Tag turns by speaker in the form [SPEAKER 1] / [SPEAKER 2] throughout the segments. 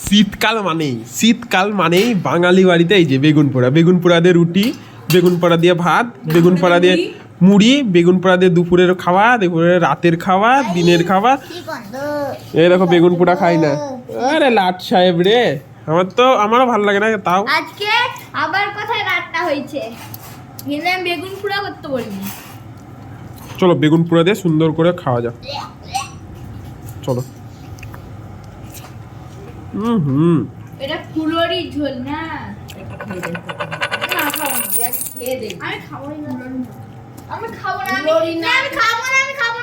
[SPEAKER 1] শীতকাল মানেই বাঙালি বাড়িতে এই যে বেগুন পোড়া দিয়ে রুটি, বেগুন পোড়া দিয়ে ভাত, বেগুন পোড়া দিয়ে মুড়ি, বেগুন পোড়া দিয়ে দুপুরের খাওয়া, দুপুরের রাতের খাওয়া, দিনের খাওয়া। এই দেখো বেগুন পোড়া খাই না, আরে লাট সাহেব রে, আমারও ভালো লাগে না তাও।
[SPEAKER 2] আজকে আবার কোথায় রাতটা হয়েছে, বেগুন পোড়া করতে বলবি।
[SPEAKER 1] চলো বেগুন পোড়া দিয়ে সুন্দর করে খাওয়া যাক, চলো।
[SPEAKER 2] এটা ফুলরি ঝোল না, আমি খাবো না, আমি খাবো না,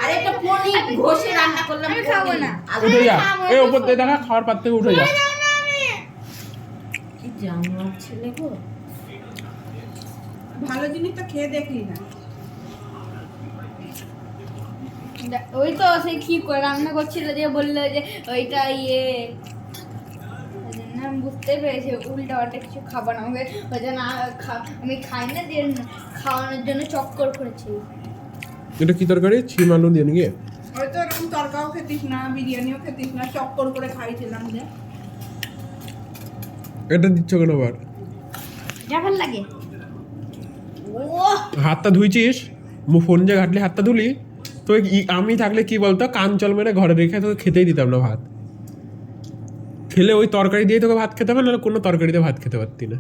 [SPEAKER 2] আরে তো পনির ঘষে রান্না করলাম, আমি খাবো না।
[SPEAKER 1] উঠে যা, এই উপর দিয়ে দেখা খাওয়ার পাত থেকে উঠে যা।
[SPEAKER 3] কি জানোয়ার ছেলে গো,
[SPEAKER 4] ভালো জিনিসটা খেয়ে দেখলি না।
[SPEAKER 2] ওই তো সে কি করে রান্না করছিল যে বললো যে ওইটা আমি বুঝতে পেরেছি উল্টা পাল্টা কিছু খাবো না, আমাকে ওই জন্য আমি খাই না, দিয়ে খাওয়ানোর জন্য চক্কর করেছি।
[SPEAKER 1] এটা কি তরকারি? ছিম আলু দিয়ে নাকি?
[SPEAKER 4] হয়তো এরকম তরকাও খেতিস না, বিরিয়ানিও খেতিস না, চক্কর করে খাইছিলাম যে।
[SPEAKER 1] এটা দিচ্ছ কেন আবার?
[SPEAKER 2] যা ভাল লাগে।
[SPEAKER 1] হাতটা ধুইছিস? ফোন যে ঘাটলি হাতটা ধুলি তো? আমি থাকলে কি বলতো, কান চল মেরে ঘরে রেখে তোকে খেতেই দিতাম না ভাত। খেলে ওই তরকারি দিয়ে তোকে ভাত খেতে হবে, নাহলে কোনো তরকারিতে ভাত খেতে পারতি না।